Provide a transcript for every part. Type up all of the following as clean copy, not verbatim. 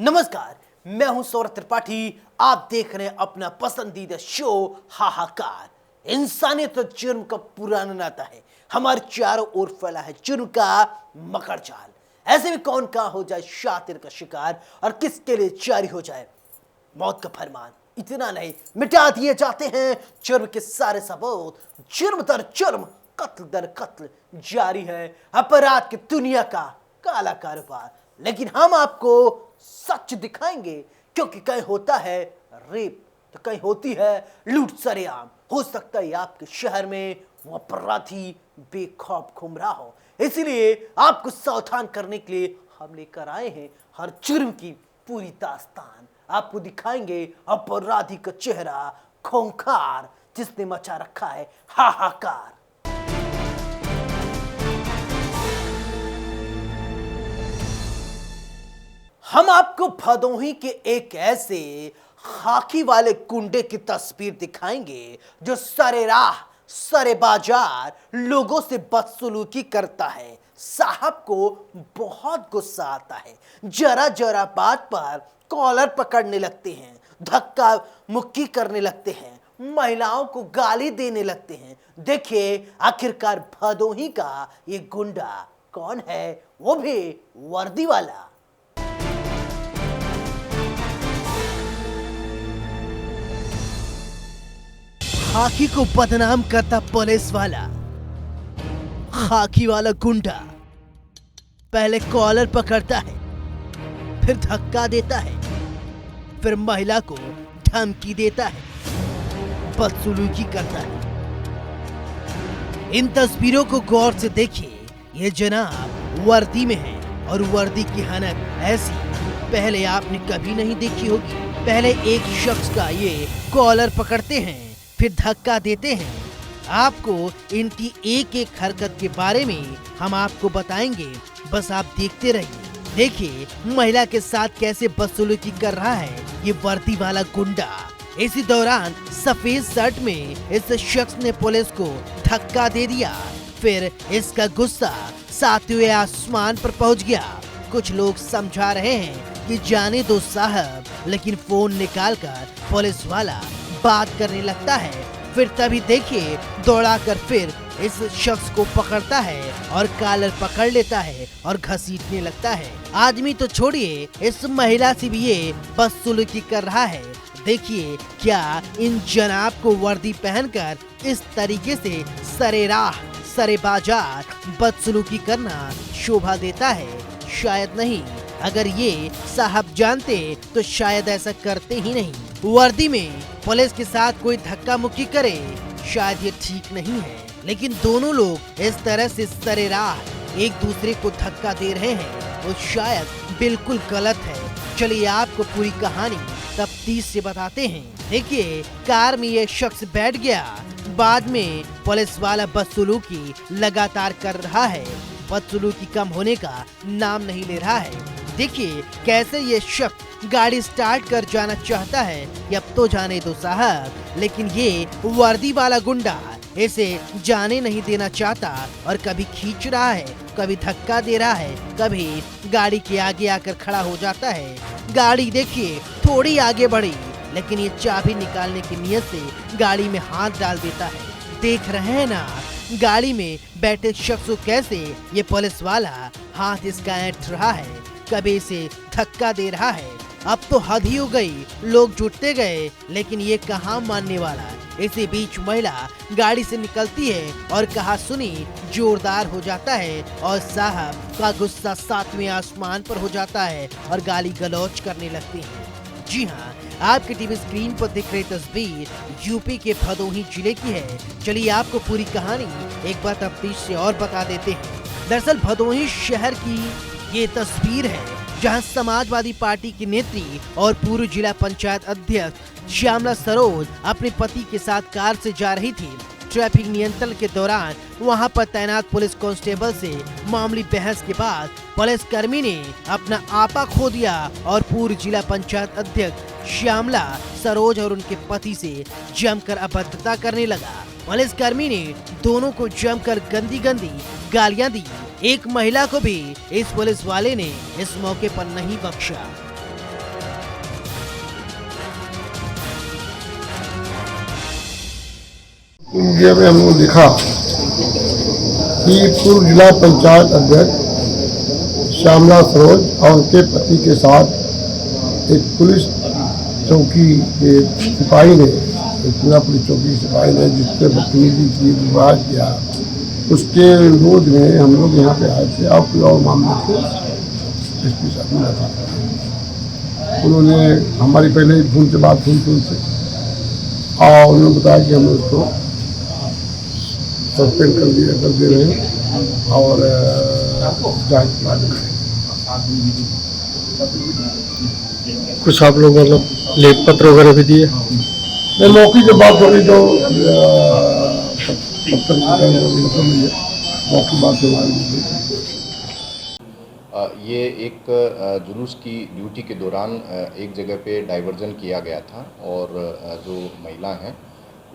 नमस्कार, मैं हूं सौरभ त्रिपाठी। आप देख रहे हैं अपना पसंदीदा शो हाहाकार। इंसानियत और जुर्म का पुराना नाता है। हमारे चारों ओर फैला है जुर्म का मकर जाल। ऐसे में कौन कहां हो जाए शातिर का शिकार और किसके लिए जारी हो जाए मौत का फरमान। इतना नहीं, मिटा दिए जाते हैं जुर्म के सारे सबूत। जुर्म दर जुर्म, कत्ल दर कत्ल जारी है अपराध की दुनिया का काला कारोबार। लेकिन हम आपको सच दिखाएंगे, क्योंकि कहीं होता है रेप तो कहीं होती है लूट सरेआम। हो सकता है आपके शहर में वो अपराधी बेखौफ घूम रहा हो। इसीलिए आपको सावधान करने के लिए हम लेकर आए हैं हर जुर्म की पूरी दास्तान। आपको दिखाएंगे अपराधी का चेहरा खूंखार, जिसने मचा रखा है हाहाकार। हम आपको भदोही के एक ऐसे खाकी वाले गुंडे की तस्वीर दिखाएंगे जो सरेराह सरे बाजार लोगों से बदसलूकी करता है। साहब को बहुत गुस्सा आता है। जरा जरा बात पर कॉलर पकड़ने लगते हैं, धक्का मुक्की करने लगते हैं, महिलाओं को गाली देने लगते हैं। देखिए आखिरकार भदोही का ये गुंडा कौन है, वो भी वर्दी वाला। खाकी को बदनाम करता पुलिस वाला, खाकी वाला गुंडा पहले कॉलर पकड़ता है, फिर धक्का देता है, फिर महिला को धमकी देता है, बदसलूकी करता है। इन तस्वीरों को गौर से देखिए। ये जनाब वर्दी में है और वर्दी की हनक ऐसी पहले आपने कभी नहीं देखी होगी। पहले एक शख्स का ये कॉलर पकड़ते हैं, फिर धक्का देते हैं। आपको इनकी एक एक हरकत के बारे में हम आपको बताएंगे, बस आप देखते रहिए। देखिए महिला के साथ कैसे बदसलूकी कर रहा है ये वर्दी वाला गुंडा। इसी दौरान सफेद शर्ट में इस शख्स ने पुलिस को धक्का दे दिया। फिर इसका गुस्सा सातवें आसमान पर पहुंच गया। कुछ लोग समझा रहे हैं कि जाने दो साहब, लेकिन फोन निकालकर पुलिस वाला बात करने लगता है। फिर तभी देखिए दौड़ाकर फिर इस शख्स को पकड़ता है और कॉलर पकड़ लेता है और घसीटने लगता है। आदमी तो छोड़िए, इस महिला से भी ये बदसलूकी कर रहा है। देखिए क्या इन जनाब को वर्दी पहनकर इस तरीके से सरेराह सरे बाजार बदसलूकी करना शोभा देता है? शायद नहीं। अगर ये साहब जानते तो शायद ऐसा करते ही नहीं। वर्दी में पुलिस के साथ कोई धक्का मुक्की करे, शायद ये ठीक नहीं है। लेकिन दोनों लोग इस तरह से सरेराह एक दूसरे को धक्का दे रहे हैं वो शायद बिल्कुल गलत है। चलिए आपको पूरी कहानी तफ्तीश से बताते हैं। देखिए कार में ये शख्स बैठ गया। बाद में पुलिस वाला बदसलूकी लगातार कर रहा है। बदसलूकी कम होने का नाम नहीं ले रहा है। देखिए कैसे ये शख्स गाड़ी स्टार्ट कर जाना चाहता है कि अब तो जाने दो साहब, लेकिन ये वर्दी वाला गुंडा इसे जाने नहीं देना चाहता और कभी खींच रहा है, कभी धक्का दे रहा है, कभी गाड़ी के आगे आकर खड़ा हो जाता है। गाड़ी देखिए थोड़ी आगे बढ़ी, लेकिन ये चाबी निकालने की नियत से गाड़ी में हाथ डाल देता है। देख रहे हैं ना गाड़ी में बैठे शख्स को कैसे ये पुलिस वाला हाथ इसका ऐंठ रहा है, कभी इसे धक्का दे रहा है। अब तो हद ही हो गई, लोग जुटते गए, लेकिन ये कहाँ मानने वाला। इसी बीच महिला गाड़ी से निकलती है और कहा सुनी जोरदार हो जाता है और साहब का गुस्सा सातवें आसमान पर हो जाता है और गाली गलौज करने लगती है। जी हाँ, आपके टीवी स्क्रीन पर दिख रही तस्वीर यूपी के भदोही जिले की है। चलिए आपको पूरी कहानी एक बार तफ्तीश से और बता देते हैं। दरअसल भदोही शहर की ये तस्वीर है जहां समाजवादी पार्टी की नेत्री और पूर्व जिला पंचायत अध्यक्ष श्यामला सरोज अपने पति के साथ कार से जा रही थी। ट्रैफिक नियंत्रण के दौरान वहां पर तैनात पुलिस कांस्टेबल से मामूली बहस के बाद पुलिस कर्मी ने अपना आपा खो दिया और पूर्व जिला पंचायत अध्यक्ष श्यामला सरोज और उनके पति से जमकर अभद्रता करने लगा। पुलिस कर्मी ने दोनों को जमकर गंदी गंदी गालियां दी। एक महिला को भी इस पुलिस वाले ने इस मौके पर नहीं बख्शा। मीडिया में हमने देखा कि पूर्व जिला पंचायत अध्यक्ष श्यामला सरोज और उनके पति के साथ एक पुलिस चौकी के सिपाही ने, पूरा पुलिस चौकी सिपाही ने जिससे बदतमीजी की, विवाद किया, उसके विरोध में हम लोग यहाँ पे आए थे और पूरा मामले को एसपी साहब ने बताया। उन्होंने हमारी पहले ही फोन से बात हुई थी उनसे और उन्होंने बताया कि हम उसको सस्पेंड कर दे रहे हैं और जांच करें। कुछ आप लोग मतलब लेख पत्र वगैरह भी दिए? मैं मौके की बात हो रही तो मौके बात ये एक जुलूस की ड्यूटी के दौरान एक जगह पे डाइवर्जन किया गया था और जो महिला हैं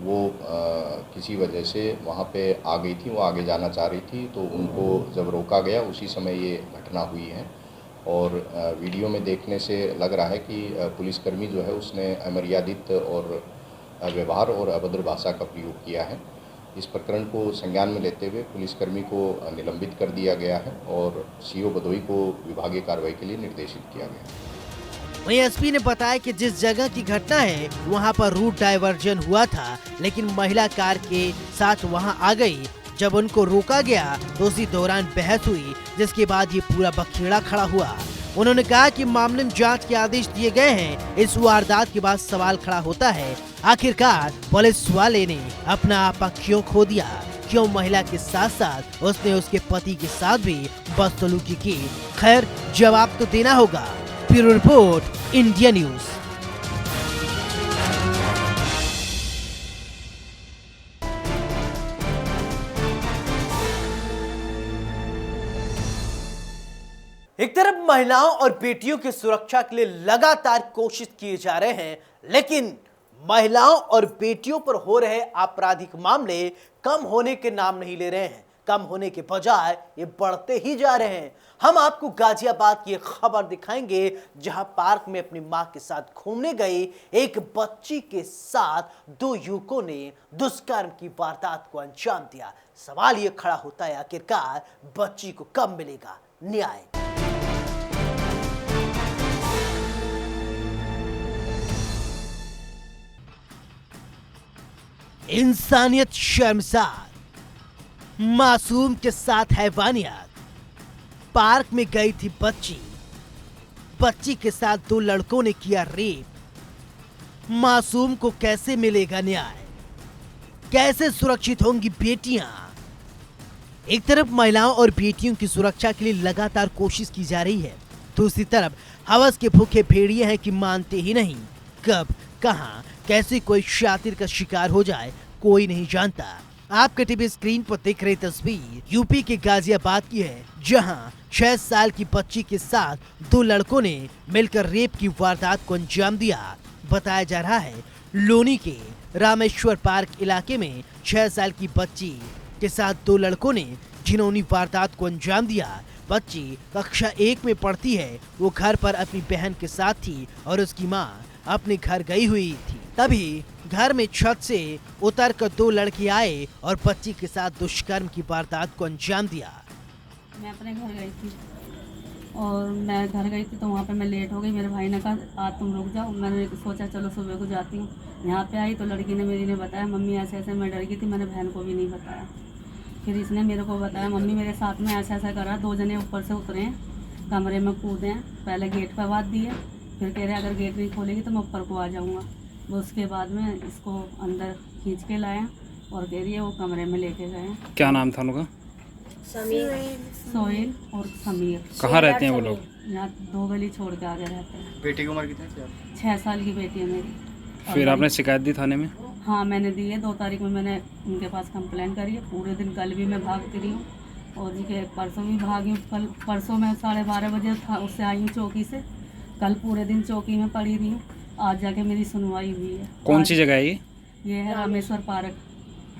वो किसी वजह से वहाँ पे आ गई थी, वो आगे जाना चाह रही थी, तो उनको जब रोका गया उसी समय ये घटना हुई है। और वीडियो में देखने से लग रहा है कि पुलिसकर्मी जो है उसने अमर्यादित और व्यवहार और अभद्र भाषा का प्रयोग किया है। इस प्रकरण को संज्ञान में लेते हुए पुलिसकर्मी को निलंबित कर दिया गया है और सीओ भदोई को विभागीय कार्रवाई के लिए निर्देशित किया गया है। वहीं एसपी ने बताया कि जिस जगह की घटना है वहां पर रूट डाइवर्जन हुआ था, लेकिन महिला कार के साथ वहां आ गई। जब उनको रोका गया तो उसी दौरान बहस हुई, जिसके बाद ये पूरा बखेड़ा खड़ा हुआ। उन्होंने कहा कि मामले में जांच के आदेश दिए गए हैं। इस वारदात के बाद सवाल खड़ा होता है, आखिरकार पुलिस वाले ने अपना आपा क्यों खो दिया? क्यों महिला के साथ साथ उसने उसके पति के साथ भी बदसलूकी की? खैर, जवाब तो देना होगा। Bureau report, India news. एक तरफ महिलाओं और बेटियों की सुरक्षा के लिए लगातार कोशिश किए जा रहे हैं, लेकिन महिलाओं और बेटियों पर हो रहे आपराधिक मामले कम होने के नाम नहीं ले रहे हैं। कम होने के बजाय ये बढ़ते ही जा रहे हैं। हम आपको गाजियाबाद की एक खबर दिखाएंगे, जहां पार्क में अपनी मां के साथ घूमने गई एक बच्ची के साथ दो युवकों ने दुष्कर्म की वारदात को अंजाम दिया। सवाल ये खड़ा होता है, आखिरकार बच्ची को कब मिलेगा न्याय? इंसानियत शर्मसार, मासूम के साथ हैवानियत। पार्क में गई थी बच्ची के साथ दो लड़कों ने किया रेप। मासूम को कैसे मिलेगा न्याय? कैसे सुरक्षित होंगी बेटियां? एक तरफ महिलाओं और बेटियों की सुरक्षा के लिए लगातार कोशिश की जा रही है, दूसरी तरफ हवस के भूखे भेड़िए हैं कि मानते ही नहीं। कब, कहां, कैसे कोई शातिर का शिकार हो जाए कोई नहीं जानता। आपके टीवी स्क्रीन पर दिख रही तस्वीर यूपी के गाजियाबाद की है, जहां 6 साल की बच्ची के साथ दो लड़कों ने मिलकर रेप की वारदात को अंजाम दिया। बताया जा रहा है लोनी के रामेश्वर पार्क इलाके में 6 साल की बच्ची के साथ दो लड़कों ने जिन्होंने वारदात को अंजाम दिया। बच्ची कक्षा 1 में पढ़ती है। वो घर पर अपनी बहन के साथ थी और उसकी माँ अपने घर गई हुई थी। तभी घर में छत से उतर कर दो लड़के आए और बच्ची के साथ दुष्कर्म की वारदात को अंजाम दिया। मैं अपने घर गई थी और मैं घर गई थी तो वहाँ पे मैं लेट हो गई। मेरे भाई ने कहा आज तुम रुक जाओ। मैंने सोचा चलो सुबह को जाती हूँ। यहाँ पे आई तो लड़की ने मेरी ने बताया मम्मी ऐसे ऐसे। मैं डर गई थी, मैंने बहन को भी नहीं बताया। फिर इसने मेरे को बताया मम्मी मेरे साथ में ऐसा ऐसा करा। 2 जने ऊपर से उतरे हैं, कमरे में कूदे हैं। पहले गेट पर बात दी है, फिर कह रहे अगर गेट नहीं खोलेगी तो मैं ऊपर को आ जाऊँगा। उसके बाद में इसको अंदर खींच के लाए और कह रही है वो कमरे में लेके गए। क्या नाम था उनका? सोहेल और समीर। कहाँ रहते हैं वो लोग? यहाँ 2 गली छोड़ के आगे रहते हैं। बेटी की उम्र कितनी है? 6 साल की बेटी है मेरी। फिर आपने शिकायत दी थाने में? हाँ मैंने दी है। 2 तारीख में मैंने उनके पास कंप्लेंट करी है। पूरे दिन कल भी मैं भागती रही हूँ और जी परसों भी भागी हूँ। कल परसों मैं 12:30 बजे उससे आई हूँ चौकी से। कल पूरे दिन चौकी में पड़ी रही हूँ। आज जाके मेरी सुनवाई हुई है। कौन सी जगह है ये है रामेश्वर पार्क।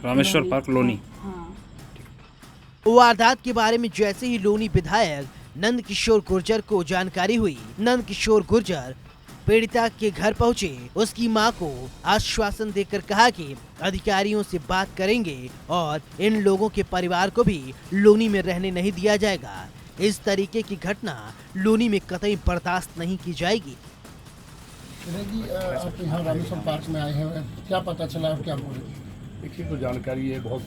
रामेश्वर पार्क लोनी। हाँ। वारदात के बारे में जैसे ही लोनी विधायक नंद किशोर गुर्जर को जानकारी हुई, नंद किशोर गुर्जर पीड़िता के घर पहुंचे उसकी मां को आश्वासन देकर कहा कि अधिकारियों से बात करेंगे और इन लोगों के परिवार को भी लोनी में रहने नहीं दिया जाएगा। इस तरीके की घटना लोनी में कतई बर्दाश्त नहीं की जाएगी। जी आप यहाँ रामेश्वर पार्क में आए हैं, क्या पता चला और क्या बोले? देखिए, तो जानकारी है बहुत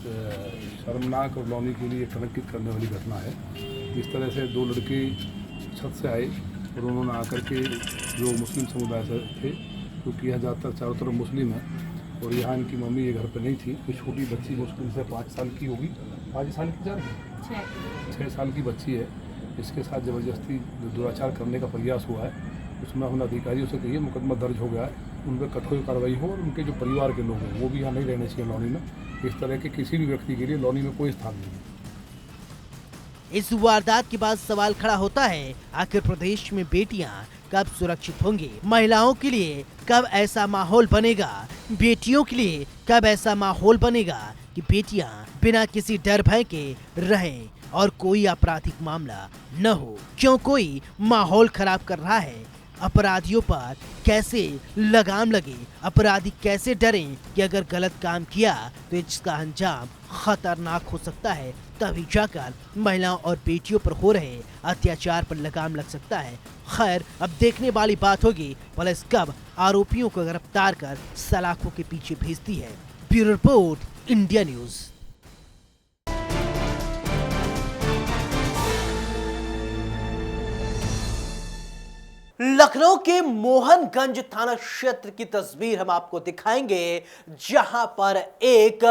शर्मनाक और लौनी के लिए कलंकित करने वाली घटना है। इस तरह से दो लड़के छत से आए और उन्होंने आकर के जो मुस्लिम समुदाय से थे, क्योंकि यहाँ ज़्यादातर चारों तरफ मुस्लिम है और यहाँ इनकी मम्मी ये घर पे नहीं थी। एक छोटी बच्ची मुश्किल से 5 साल की होगी, 5 साल की, 6 साल की बच्ची है। इसके साथ ज़बरदस्ती दुराचार करने का प्रयास हुआ है। उसमें हमने अधिकारियों से कही है मुकदमा दर्ज हो गया है, उन पर कठोर कार्रवाई हो और उनके जो परिवार के लोग हैं वो भी यहाँ नहीं रहने चाहिए लौनी में। इस तरह के किसी भी व्यक्ति के लिए लौनी में कोई स्थान नहीं है। इस वारदात के बाद सवाल खड़ा होता है, आखिर प्रदेश में बेटियां कब सुरक्षित होंगी? महिलाओं के लिए कब ऐसा माहौल बनेगा? बेटियों के लिए कब ऐसा माहौल बनेगा कि बेटियां बिना किसी डर भय के रहें और कोई आपराधिक मामला न हो? क्यों कोई माहौल खराब कर रहा है? अपराधियों पर कैसे लगाम लगे? अपराधी कैसे डरें कि अगर गलत काम किया तो इसका अंजाम खतरनाक हो सकता है? तभी जाकर महिलाओं और बेटियों पर हो रहे अत्याचार पर लगाम लग सकता है। खैर, अब देखने वाली बात होगी पुलिस कब आरोपियों को गिरफ्तार कर सलाखों के पीछे भेजती है। Bureau report, India news. Lucknow के मोहनगंज थाना क्षेत्र की तस्वीर हम आपको दिखाएंगे, जहां पर एक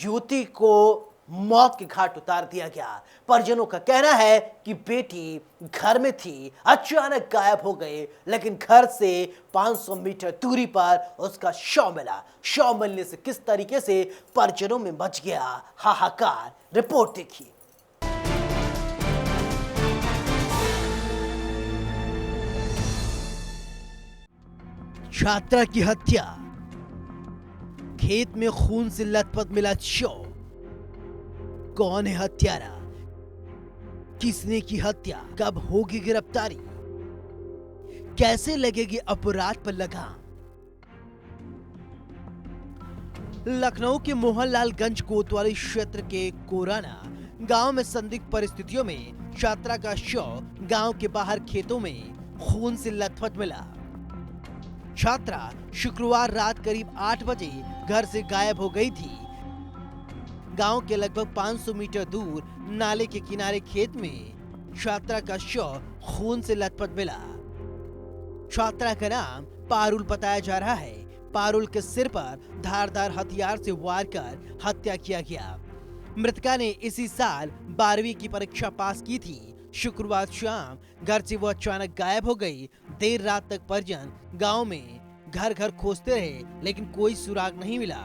युवती को मौत के घाट उतार दिया गया। परिजनों का कहना है कि बेटी घर में थी, अचानक गायब हो गए, लेकिन घर से 500 मीटर दूरी पर उसका शव मिला। शव मिलने से किस तरीके से परिजनों में मच गया हाहाकार, रिपोर्ट देखिए। छात्रा की हत्या, खेत में खून से लथपथ मिला शव। कौन है हत्यारा? किसने की हत्या? कब होगी गिरफ्तारी? कैसे लगेगी अपराध पर लगाम? लखनऊ के मोहनलालगंज कोतवाली क्षेत्र के कोराना गांव में संदिग्ध परिस्थितियों में छात्रा का शव गांव के बाहर खेतों में खून से लथपथ मिला। छात्रा शुक्रवार रात करीब 8 बजे घर से गायब हो गई थी। गांव के लगभग 500 मीटर दूर नाले के किनारे खेत में छात्रा का शव खून से लथपथ मिला। छात्रा का नाम पारुल बताया जा रहा है। पारुल के सिर पर धारदार हथियार से वार कर हत्या किया गया। मृतका ने इसी साल 12वीं की परीक्षा पास की थी। शुक्रवार शाम घर से वो अचानक गायब हो गई। देर रात तक परिजन गांव में घर घर खोजते रहे, लेकिन कोई सुराग नहीं मिला।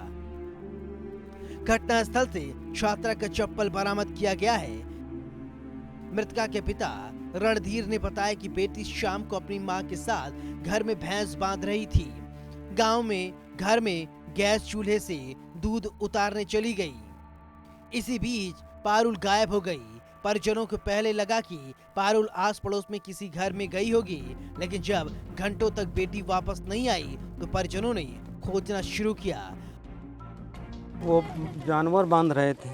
घटनास्थल से छात्रा का चप्पल बरामद किया गया है। मृतका के पिता रणधीर ने बताया कि बेटी शाम को अपनी मां के साथ घर में भैंस बांध रही थी। गांव में घर में गैस चूल्हे से दूध उतारने चली गई। इसी बीच पारुल गायब हो गई। परिजनों को पहले लगा कि पारुल आस पड़ोस में किसी घर में गई होगी, लेकिन जब घंटों तक बेटी वापस नहीं आई तो परिजनों ने खोजना शुरू किया। वो जानवर बांध रहे थे,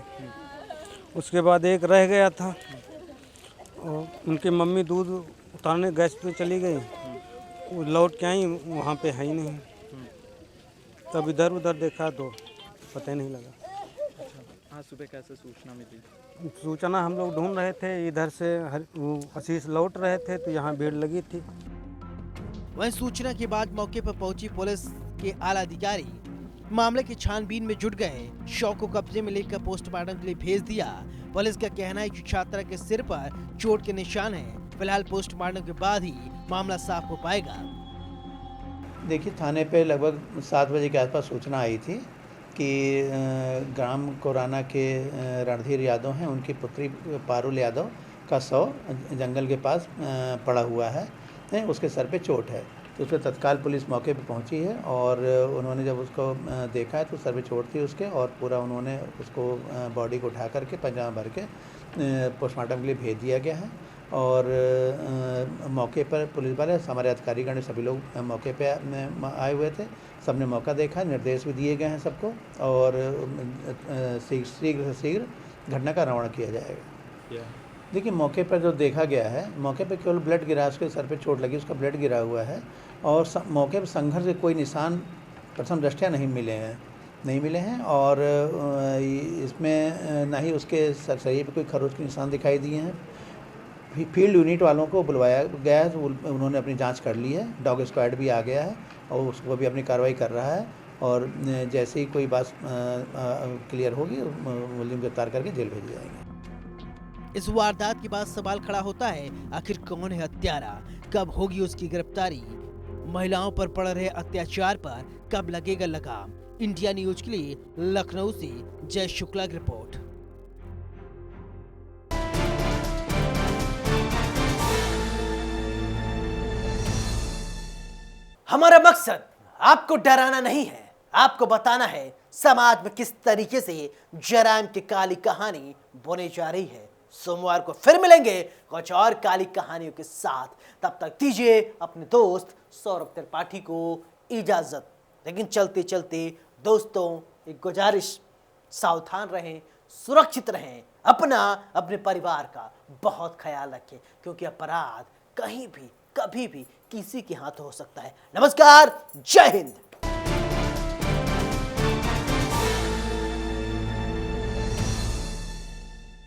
उसके बाद एक रह गया था और उनकी मम्मी दूध उतारने गैस पे चली गई। वो लौट के आई, वहाँ पे है ही नहीं। तब इधर उधर देखा तो पता ही नहीं लगा। आज सुबह कैसे सूचना मिली? सूचना हम लोग ढूंढ रहे थे, इधर से आशीष लौट रहे थे तो यहाँ भीड़ लगी थी। वहीं सूचना के बाद मौके पर पहुंची पुलिस के आला अधिकारी मामले की छानबीन में जुट गए। शव को कब्जे में लेकर पोस्टमार्टम के लिए भेज दिया। पुलिस का कहना है कि छात्रा के सिर पर चोट के निशान हैं। फिलहाल पोस्टमार्टम के बाद ही मामला साफ हो पाएगा। देखिए, थाने पे लगभग 7 बजे के आसपास सूचना आई थी कि ग्राम कोराना के रणधीर यादव हैं, उनकी पुत्री पारुल यादव का शव जंगल के पास पड़ा हुआ है, उसके सर पे चोट है। तो उस पर तत्काल पुलिस मौके पे पहुंची है और उन्होंने जब उसको देखा है तो सर पे चोट थी उसके, और पूरा उन्होंने उसको बॉडी को उठा करके पैजामा भर के पोस्टमार्टम के लिए भेज दिया गया है। और मौके पर पुलिस वाले हमारे अधिकारीगण सभी लोग मौके पे आए हुए थे। सबने मौका देखा, निर्देश भी दिए गए हैं सबको और शीघ्र से शीघ्र घटना का निवारण किया जाएगा। देखिए मौके पर जो देखा गया है, मौके पर केवल ब्लड गिरा, उसके सर पे चोट लगी, उसका ब्लड गिरा हुआ है और मौके पर संघर्ष के कोई निशान प्रथम दृष्टया नहीं मिले हैं और इसमें ना ही उसके शरीर पर कोई खरोच के निशान दिखाई दिए हैं। फील्ड यूनिट वालों को बुलवाया गया है, तो उन्होंने अपनी जांच कर ली है। डॉग स्क्वाड भी आ गया है और उसको भी अपनी कार्रवाई कर रहा है और जैसे ही कोई बात क्लियर होगी मुलजिम गिरफ्तार करके जेल भेजे जाएंगे। इस वारदात के बाद सवाल खड़ा होता है, आखिर कौन है हत्यारा, कब होगी उसकी गिरफ्तारी, महिलाओं पर पड़ रहे अत्याचार पर कब लगेगा लगाम। इंडिया न्यूज के लिए लखनऊ से जय शुक्ला की रिपोर्ट। हमारा मकसद आपको डराना नहीं है, आपको बताना है समाज में किस तरीके से जराइम की काली कहानी बुनी जा रही है। सोमवार को फिर मिलेंगे कुछ और काली कहानियों के साथ। तब तक दीजिए अपने दोस्त सौरभ त्रिपाठी को इजाजत। लेकिन चलते चलते दोस्तों एक गुजारिश, सावधान रहें, सुरक्षित रहें, अपने परिवार का बहुत ख्याल रखें, क्योंकि अपराध कहीं भी कभी भी किसी के हाथ हो सकता है। नमस्कार, जय हिंद।